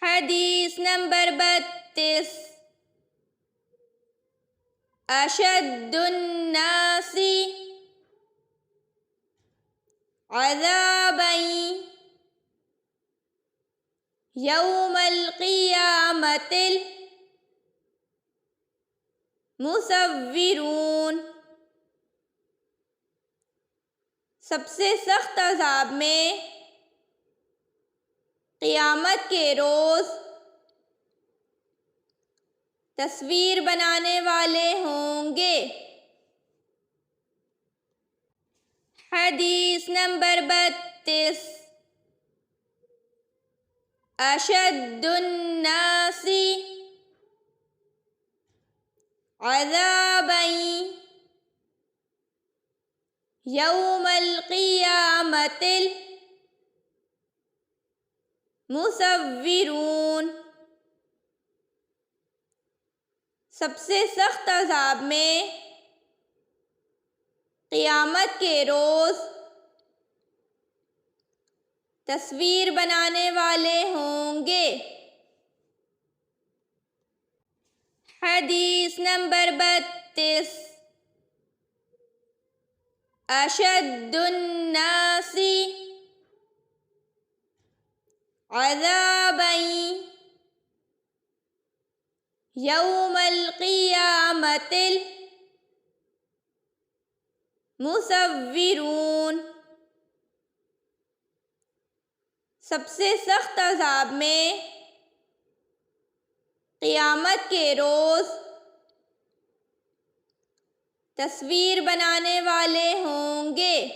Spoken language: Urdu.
حدیث نمبر 32۔ اشد الناس عذابا یوم القیامت المصورون۔ سب سے سخت عذاب میں قیامت کے روز تصویر بنانے والے ہوں گے۔ حدیث نمبر 32۔ اشد الناس عذابا یوم القیامت المصورون۔ سب سے سخت عذاب میں قیامت کے روز تصویر بنانے والے ہوں گے۔ حدیث نمبر 32۔ اشد الناس عذابا یوم القیامت المصورون۔ سب سے سخت عذاب میں قیامت کے روز تصویر بنانے والے ہوں گے۔